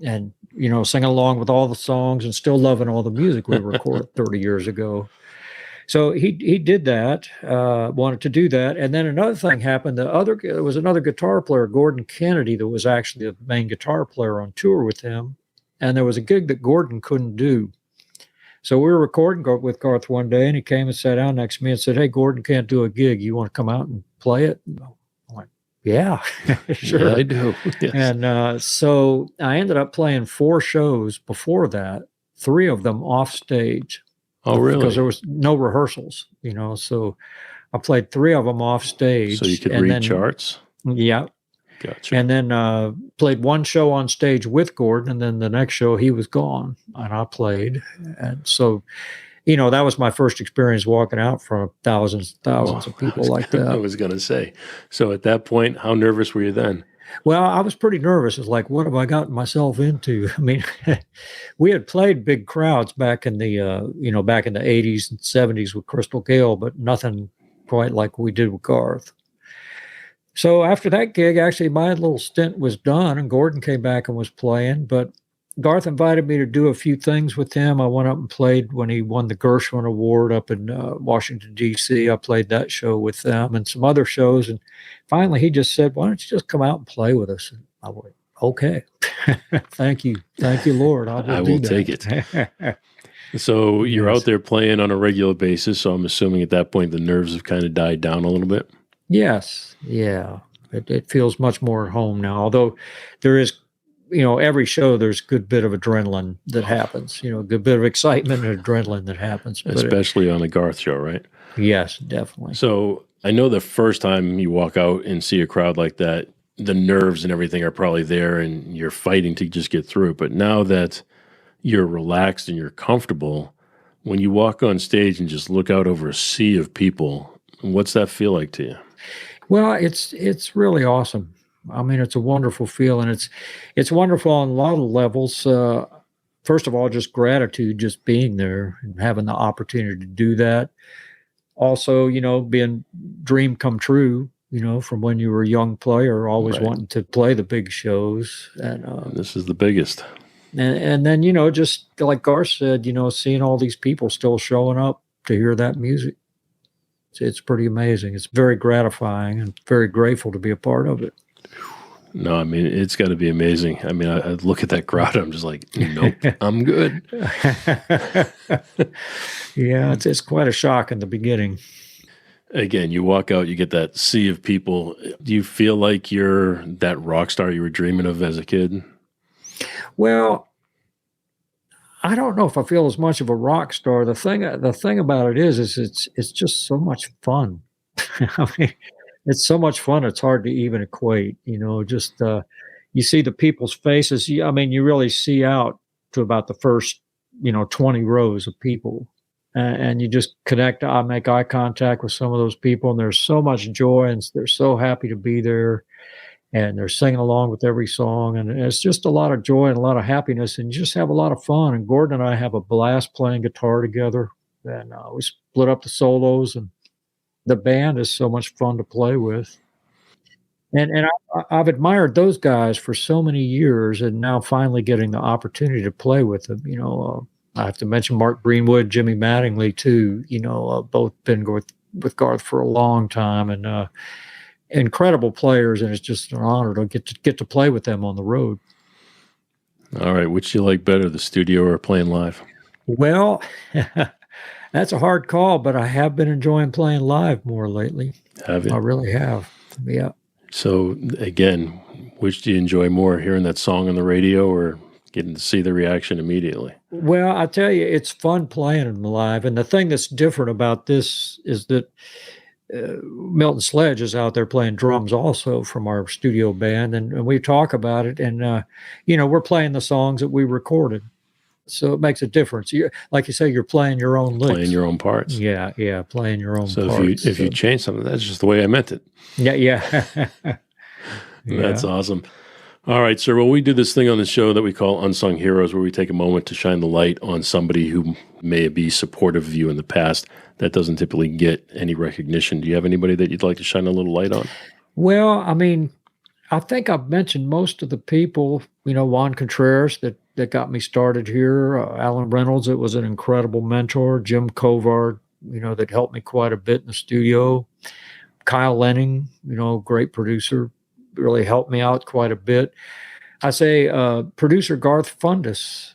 H: and, singing along with all the songs and still loving all the music we recorded 30 years ago. So he did that, wanted to do that. And then another thing happened. There was another guitar player, Gordon Kennedy, that was actually the main guitar player on tour with him. And there was a gig that Gordon couldn't do. So we were recording with Garth one day, and he came and sat down next to me and said, "Hey, Gordon can't do a gig. You want to come out and play it?" I'm like, "Yeah, sure."
G: Yeah, I do. Yes.
H: And so I ended up playing 4 shows before that, 3 of them off stage.
G: Oh, really?
H: Because there was no rehearsals, so I played 3 of them off stage.
G: So you could read charts?
H: Yeah.
G: Gotcha.
H: And then played 1 show on stage with Gordon, and then the next show he was gone, and I played. And so, that was my first experience walking out from thousands of people like that.
G: I was going to say. So at that point, how nervous were you then?
H: Well, I was pretty nervous. It's like, what have I gotten myself into? I mean, we had played big crowds back in the, back in the 80s and 70s with Crystal Gale, but nothing quite like we did with Garth. So after that gig, actually, my little stint was done, and Gordon came back and was playing, but Garth invited me to do a few things with him. I went up and played when he won the Gershwin Award up in Washington, D.C. I played that show with them and some other shows. And finally, he just said, "Why don't you just come out and play with us?" And I went, "Okay." Thank you. Thank you, Lord. I will
G: take it. So you're out there playing on a regular basis. So I'm assuming at that point, the nerves have kind of died down a little bit.
H: Yes. Yeah. It feels much more at home now, although there is, every show, there's a good bit of adrenaline that happens, a good bit of excitement and adrenaline that happens.
G: Especially on a Garth show, right?
H: Yes, definitely.
G: So I know the first time you walk out and see a crowd like that, the nerves and everything are probably there and you're fighting to just get through it. But now that you're relaxed and you're comfortable, when you walk on stage and just look out over a sea of people, what's that feel like to you?
H: Well, it's really awesome. I mean, it's a wonderful feeling. It's wonderful on a lot of levels. First of all, just gratitude, just being there and having the opportunity to do that. Also, being dream come true, from when you were a young player, always wanting to play the big shows. And
G: this is the biggest.
H: And then, just like Garth said, seeing all these people still showing up to hear that music. It's pretty amazing. It's very gratifying and very grateful to be a part of it.
G: No, I mean, it's got to be amazing. I mean, I look at that crowd, I'm just like, nope, I'm good.
H: Yeah, it's quite a shock in the beginning.
G: Again, you walk out, you get that sea of people. Do you feel like you're that rock star you were dreaming of as a kid?
H: Well, I don't know if I feel as much of a rock star. The thing about it is it's just so much fun. I mean, it's so much fun. It's hard to even equate. Just you see the people's faces. I mean, you really see out to about the first 20 rows of people, and you just connect. I make eye contact with some of those people, and there's so much joy, and they're so happy to be there. And they're singing along with every song. And it's just a lot of joy and a lot of happiness. And you just have a lot of fun. And Gordon and I have a blast playing guitar together. And we split up the solos. And the band is so much fun to play with. And I've admired those guys for so many years. And now finally getting the opportunity to play with them. I have to mention Mark Greenwood, Jimmy Mattingly, too. Both been with Garth for a long time. And incredible players, and it's just an honor to get to play with them on the road.
G: All right, which do you like better, the studio or playing live?
H: Well, that's a hard call, but I have been enjoying playing live more lately.
G: Have you?
H: I really have. Yeah.
G: So again, Which do you enjoy more, hearing that song on the radio or getting to see the reaction immediately?
H: Well, I tell you, it's fun playing them live. And the thing that's different about this is that Milton Sledge is out there playing drums also from our studio band. And we talk about it. And, we're playing the songs that we recorded. So it makes a difference. Like you say, you're playing your own licks.
G: Playing your own parts.
H: Yeah, playing your own
G: so
H: parts.
G: If you change something, that's just the way I meant it.
H: Yeah.
G: That's awesome. All right, sir. Well, we do this thing on the show that we call Unsung Heroes, where we take a moment to shine the light on somebody who may be supportive of you in the past that doesn't typically get any recognition. Do you have anybody that you'd like to shine a little light on?
H: Well, I mean, I think I've mentioned most of the people, Juan Contreras that got me started here, Alan Reynolds, that was an incredible mentor, Jim Covard, that helped me quite a bit in the studio, Kyle Lenning, great producer, really helped me out quite a bit. I say producer Garth Fundus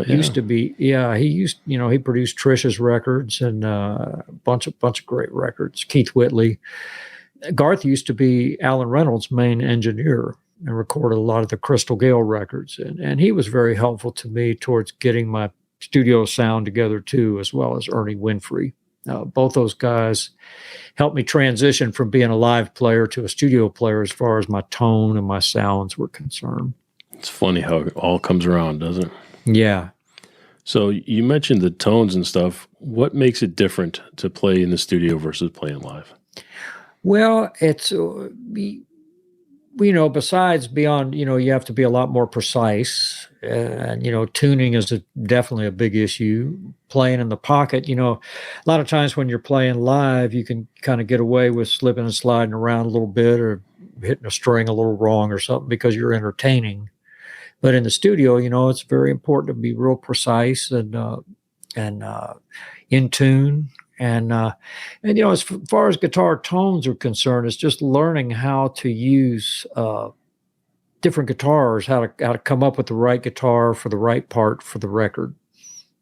H: used to be, he produced Trish's records and a bunch of great records. Keith Whitley. Garth used to be Alan Reynolds' main engineer and recorded a lot of the Crystal Gale records. And he was very helpful to me towards getting my studio sound together too, as well as Ernie Winfrey. Both those guys helped me transition from being a live player to a studio player as far as my tone and my sounds were concerned.
G: It's funny how it all comes around, doesn't it?
H: Yeah.
G: So you mentioned the tones and stuff. What makes it different to play in the studio versus playing live?
H: Well, it's, besides beyond, you have to be a lot more precise. And, tuning is definitely a big issue. Playing in the pocket, a lot of times when you're playing live, you can kind of get away with slipping and sliding around a little bit or hitting a string a little wrong or something because you're entertaining. But in the studio, it's very important to be real precise and in tune. And as far as guitar tones are concerned, it's just learning how to use different guitars, how to come up with the right guitar for the right part for the record.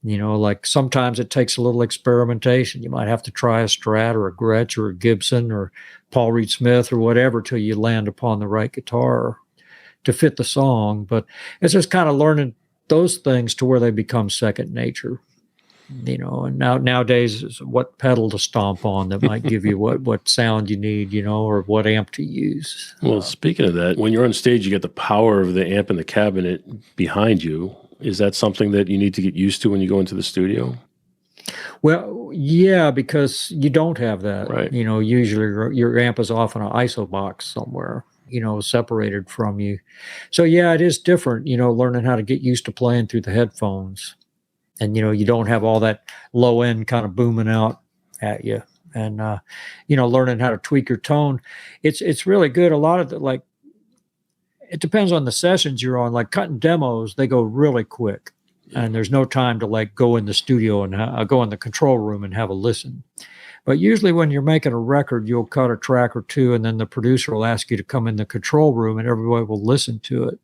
H: Like sometimes it takes a little experimentation. You might have to try a Strat or a Gretsch or a Gibson or Paul Reed Smith or whatever till you land upon the right guitar to fit the song. But it's just kind of learning those things to where they become second nature. And nowadays is what pedal to stomp on that might give you what sound you need, or what amp to use.
G: Well, speaking of that, when you're on stage, you get the power of the amp and the cabinet behind you. Is that something that you need to get used to when you go into the studio?
H: Well, yeah, because you don't have that.
G: Right.
H: Usually your amp is off in an ISO box somewhere, separated from you. So, yeah, it is different, learning how to get used to playing through the headphones. And, you don't have all that low end kind of booming out at you. And, learning how to tweak your tone. It's really good. A lot of it depends on the sessions you're on. Like cutting demos, they go really quick. And there's no time to go in the studio and go in the control room and have a listen. But usually when you're making a record, you'll cut a track or two, and then the producer will ask you to come in the control room and everybody will listen to it.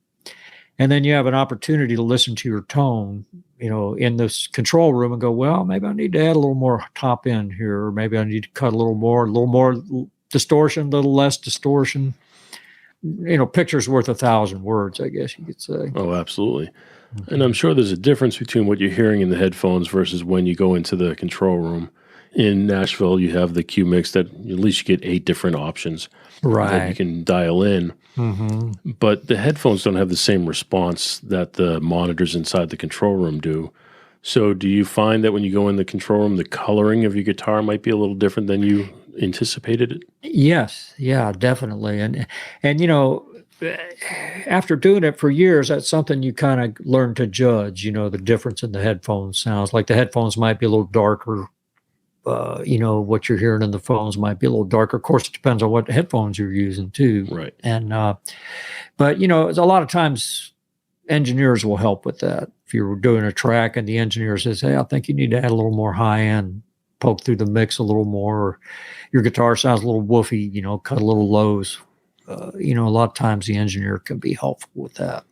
H: And then you have an opportunity to listen to your tone, in this control room and go, well, maybe I need to add a little more top end here, or maybe I need to cut a little more distortion, a little less distortion. Picture's worth 1,000 words, I guess you could say.
G: Oh, absolutely. Mm-hmm. And I'm sure there's a difference between what you're hearing in the headphones versus when you go into the control room. In Nashville, you have the Q mix that at least you get 8 different options that you can dial in. Mm-hmm. But the headphones don't have the same response that the monitors inside the control room do. So do you find that when you go in the control room, the coloring of your guitar might be a little different than you anticipated it?
H: Yes. Yeah, definitely. And after doing it for years, that's something you kind of learn to judge, the difference in the headphone sounds. Like the headphones might be a little darker. What you're hearing in the phones might be a little darker. Of course, it depends on what headphones you're using too.
G: Right.
H: And, but a lot of times engineers will help with that. If you're doing a track and the engineer says, hey, I think you need to add a little more high end, poke through the mix a little more, or your guitar sounds a little woofy, cut a little lows. A lot of times the engineer can be helpful with that.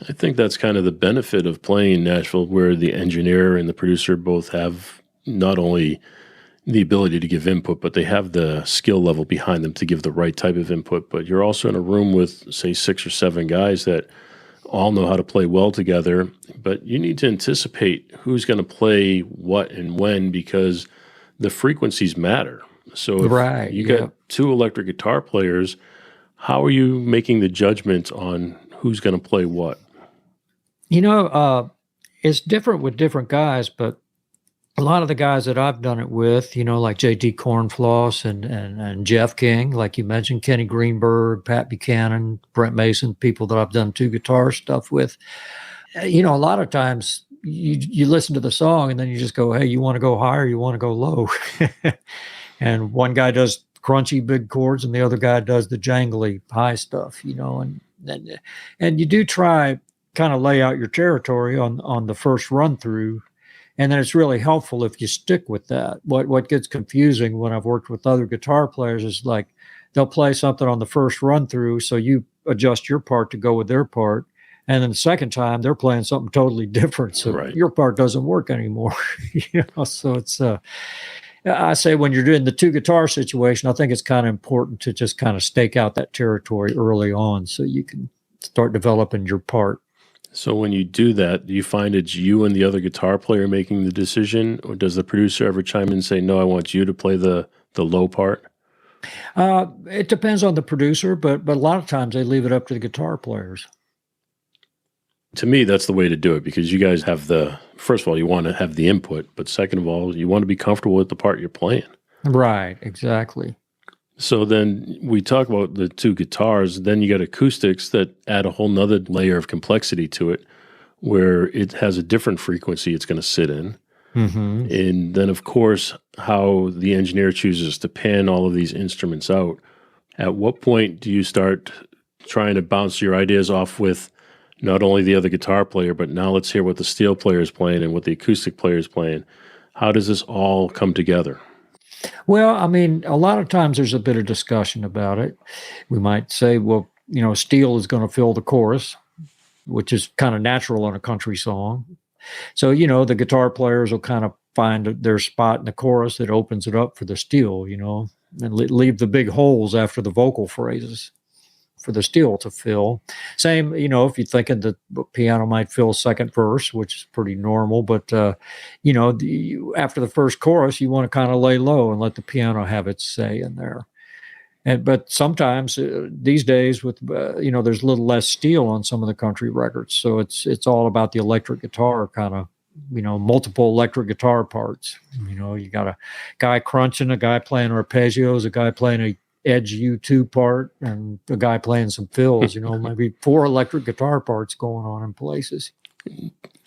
G: I think that's kind of the benefit of playing in Nashville, where the engineer and the producer both have not only the ability to give input, but they have the skill level behind them to give the right type of input. But you're also in a room with, say, 6 or 7 guys that all know how to play well together, but you need to anticipate who's going to play what and when, because the frequencies matter. So if you got 2 electric guitar players, how are you making the judgment on who's going to play what?
H: It's different with different guys, but a lot of the guys that I've done it with, like J.T. Cornfloss and Jeff King, like you mentioned, Kenny Greenberg, Pat Buchanan, Brent Mason, people that I've done 2 guitar stuff with. A lot of times you listen to the song and then you just go, hey, you want to go high or you want to go low? And one guy does crunchy big chords and the other guy does the jangly high stuff, and you do try kind of lay out your territory on the first run through. And then it's really helpful if you stick with that. What gets confusing when I've worked with other guitar players is like they'll play something on the first run through, so you adjust your part to go with their part. And then the second time they're playing something totally different, so your part doesn't work anymore. So it's I say when you're doing the 2 guitar situation, I think it's kind of important to just kind of stake out that territory early on so you can start developing your part.
G: So when you do that, do you find it's you and the other guitar player making the decision, or does the producer ever chime in and say, no, I want you to play the low part?
H: It depends on the producer, but a lot of times they leave it up to the guitar players.
G: To me, that's the way to do it, because you guys have first of all, you want to have the input, but second of all, you want to be comfortable with the part you're playing. Right,
H: exactly.
G: So then we talk about the 2 guitars, then you got acoustics that add a whole nother layer of complexity to it, where it has a different frequency it's going to sit in. Mm-hmm. And then, of course, how the engineer chooses to pan all of these instruments out. At what point do you start trying to bounce your ideas off with not only the other guitar player, but now let's hear what the steel player is playing and what the acoustic player is playing? How does this all come together?
H: Well, I mean, a lot of times there's a bit of discussion about it. We might say, well, steel is going to fill the chorus, which is kind of natural on a country song. So, the guitar players will kind of find their spot in the chorus that opens it up for the steel, and leave the big holes after the vocal phrases for the steel to fill. Same, if you're thinking that the piano might fill second verse, which is pretty normal, but, after the first chorus, you want to kind of lay low and let the piano have its say in there. But sometimes these days with, there's a little less steel on some of the country records. So it's all about the electric guitar kind of, multiple electric guitar parts. You got a guy crunching, a guy playing arpeggios, a guy playing a edge U2 part, and a guy playing some fills, maybe 4 electric guitar parts going on in places.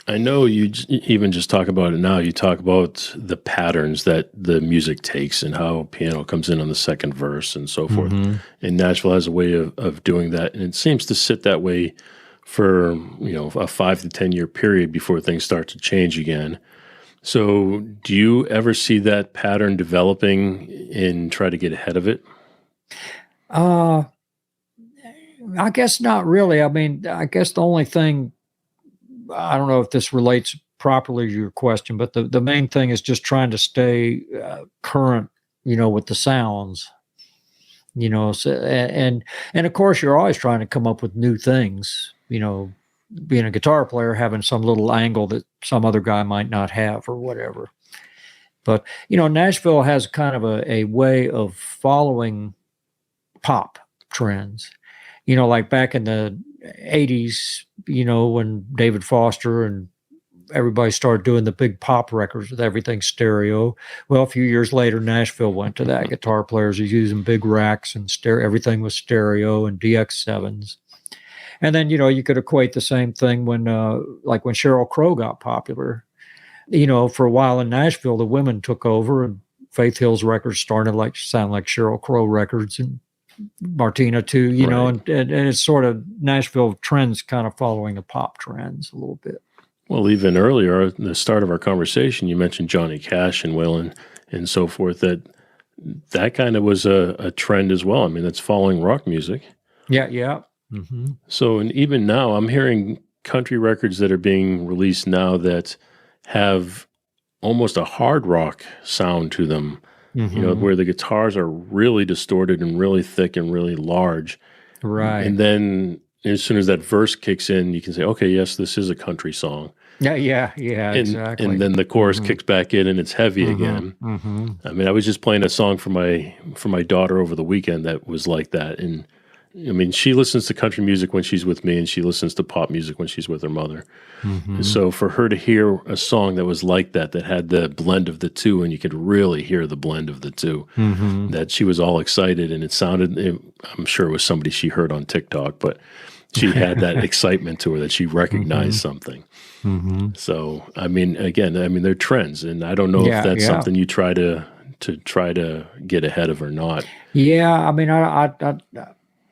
G: I know you even just talk about it now. You talk about the patterns that the music takes and how piano comes in on the second verse and so forth. Mm-hmm. And Nashville has a way of doing that. And it seems to sit that way for, a 5 to 10 year period before things start to change again. So do you ever see that pattern developing and try to get ahead of it?
H: I guess not really. I mean, I guess the only thing, I don't know if this relates properly to your question, but the main thing is just trying to stay current, with the sounds, so, and of course you're always trying to come up with new things, being a guitar player, having some little angle that some other guy might not have or whatever. But, Nashville has kind of a way of following pop trends, like back in the 80s, when David Foster and everybody started doing the big pop records with everything stereo. Well, a few years later, Nashville went to that. Guitar players are using big racks and everything was stereo and DX7s. And then, you could equate the same thing when Sheryl Crow got popular. For a while in Nashville, the women took over and Faith Hill's records started sound like Sheryl Crow records, and Martina too, and it's sort of Nashville trends kind of following the pop trends a little bit.
G: Well, even earlier, at the start of our conversation, you mentioned Johnny Cash and Waylon and so forth, that kind of was a trend as well. I mean, that's following rock music.
H: Yeah. Mm-hmm.
G: So, and even now, I'm hearing country records that are being released now that have almost a hard rock sound to them, where the guitars are really distorted and really thick and really large.
H: Right.
G: And then as soon as that verse kicks in, you can say, okay, yes, this is a country song.
H: Yeah, exactly.
G: And then the chorus kicks back in and it's heavy again. I mean, I was just playing a song for my daughter over the weekend that was like that. And I mean, she listens to country music when she's with me, and she listens to pop music when she's with her mother. So for her to hear a song that was like that had the blend of the two, and you could really hear the blend of the two, that she was all excited, and I'm sure it was somebody she heard on TikTok, but she had that excitement to her that she recognized something. So, I mean, again, they're trends, and I don't know if that's something you try to get ahead of or not.
H: Yeah, I mean,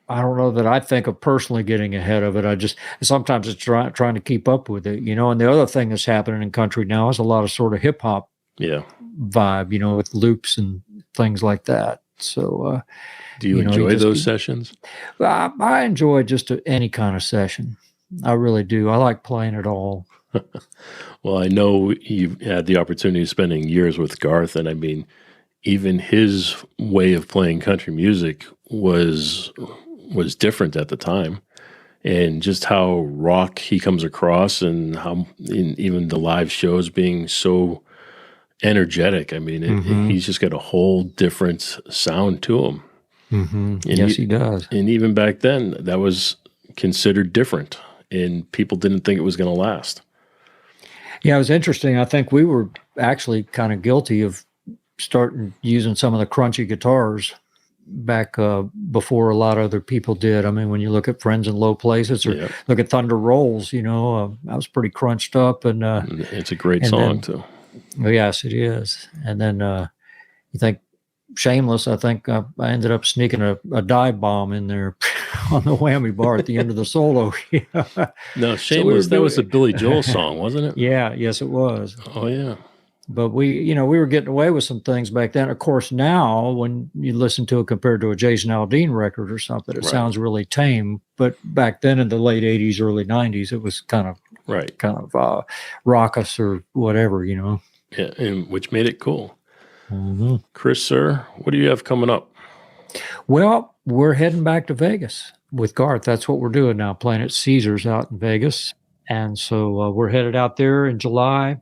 H: I don't know that I think of personally getting ahead of it. I just sometimes it's trying to keep up with it, And the other thing that's happening in country now is a lot of sort of hip hop vibe, with loops and things like that. So,
G: do you enjoy those sessions?
H: I enjoy just any kind of session. I really do. I like playing it all.
G: Well, I know you've had the opportunity of spending years with Garth, and I mean, even his way of playing country music was different at the time, and just how rock he comes across, and how even the live shows being so energetic. I mean, he's just got a whole different sound to him.
H: Yes, he does.
G: And even back then, that was considered different, and people didn't think it was going to last.
H: Yeah, it was interesting. I think we were actually kind of guilty of starting using some of the crunchy guitars back before a lot of other people did. I mean, when you look at Friends in Low Places or look at Thunder Rolls, I was pretty crunched up. And
G: it's a great song, too.
H: Oh, yes, it is. And then you think Shameless, I think I ended up sneaking a dive bomb in there on the whammy bar at the end of the solo.
G: No, Shameless, that was a Billy Joel song, wasn't it?
H: Yes, it was.
G: Oh, yeah.
H: But we were getting away with some things back then. Of course, now when you listen to it compared to a Jason Aldean record or something, it sounds really tame. But back then in the late 80s, early 90s, it was kind of raucous or whatever, Yeah,
G: and which made it cool. Chris, sir, what do you have coming up?
H: Well, we're heading back to Vegas with Garth. That's what we're doing now, playing at Caesars out in Vegas. And so we're headed out there in July.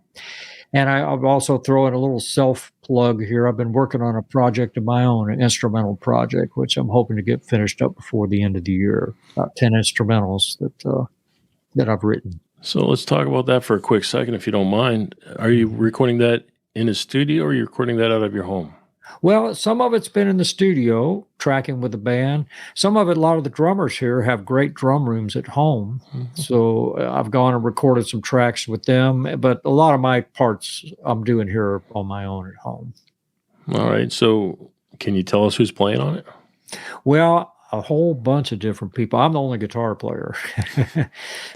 H: And I'll also throw in a little self-plug here. I've been working on a project of my own, an instrumental project, which I'm hoping to get finished up before the end of the year. About 10 instrumentals that I've written.
G: So let's talk about that for a quick second, if you don't mind. Are you recording that in a studio, or are you recording that out of your home?
H: Well, some of it's been in the studio, tracking with the band. Some of it, a lot of the drummers here have great drum rooms at home. So I've gone and recorded some tracks with them. But a lot of my parts I'm doing here on my own at home. All
G: right. So can you tell us who's playing on it?
H: Well, a whole bunch of different people. I'm the only guitar player.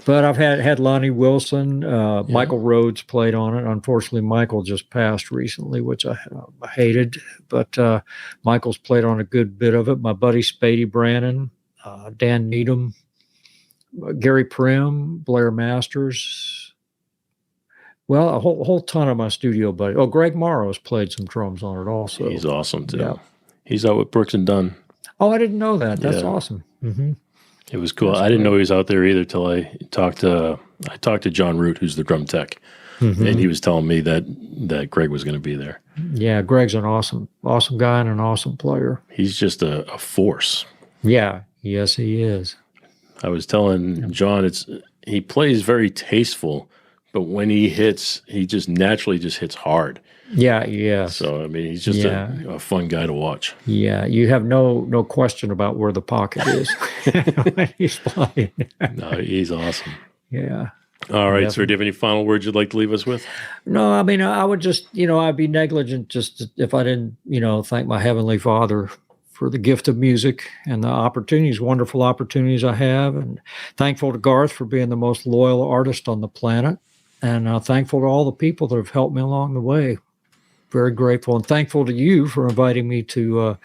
H: But I've had Lonnie Wilson, Michael Rhodes played on it. Unfortunately, Michael just passed recently, which I hated. But Michael's played on a good bit of it. My buddy Spady Brannon, Dan Needham, Gary Prim, Blair Masters. Well, a whole ton of my studio buddies. Oh, Greg Morrow's played some drums on it also.
G: He's awesome, too. Yeah. He's out with Brooks and Dunn.
H: Oh, I didn't know that. That's awesome.
G: It was cool. I didn't know he was out there either till I talked to John Root, who's the drum tech, and he was telling me that Greg was going to be there.
H: Yeah, Greg's an awesome guy and an awesome player.
G: He's just a force.
H: Yeah, yes, he is.
G: I was telling John, he plays very tasteful, but when he hits, he just naturally just hits hard.
H: Yeah.
G: So, I mean, he's just a fun guy to watch.
H: Yeah, you have no question about where the pocket is when he's playing.
G: No, he's awesome.
H: Yeah.
G: All right, sir, do you have any final words you'd like to leave us with?
H: No, I mean, I would just, I'd be negligent just if I didn't, thank my Heavenly Father for the gift of music and the wonderful opportunities I have. And thankful to Garth for being the most loyal artist on the planet. And thankful to all the people that have helped me along the way. Very grateful and thankful to you for inviting me to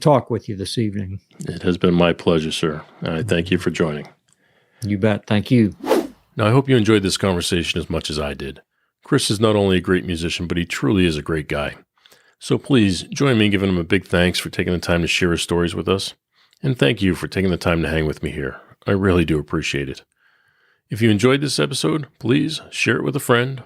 H: talk with you this evening.
G: It has been my pleasure, sir. I thank you for joining.
H: You bet. Thank you.
G: Now, I hope you enjoyed this conversation as much as I did. Chris is not only a great musician, but he truly is a great guy. So please join me in giving him a big thanks for taking the time to share his stories with us. And thank you for taking the time to hang with me here. I really do appreciate it. If you enjoyed this episode, please share it with a friend.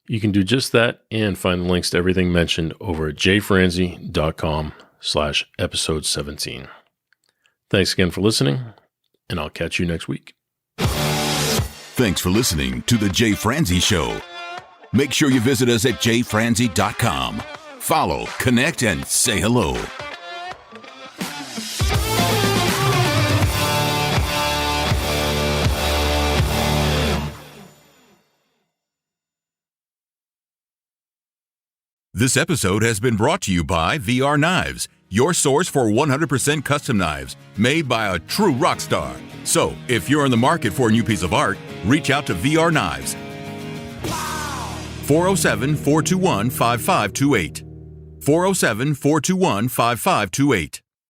G: You can do just that and find the links to everything mentioned over at jayfranze.com/episode 17. Thanks again for listening, and I'll catch you next week.
F: Thanks for listening to The Jay Franze Show. Make sure you visit us at jayfranze.com. Follow, connect, and say hello. This episode has been brought to you by VR Knives, your source for 100% custom knives made by a true rock star. So, if you're in the market for a new piece of art, reach out to VR Knives. 407-421-5528. 407-421-5528.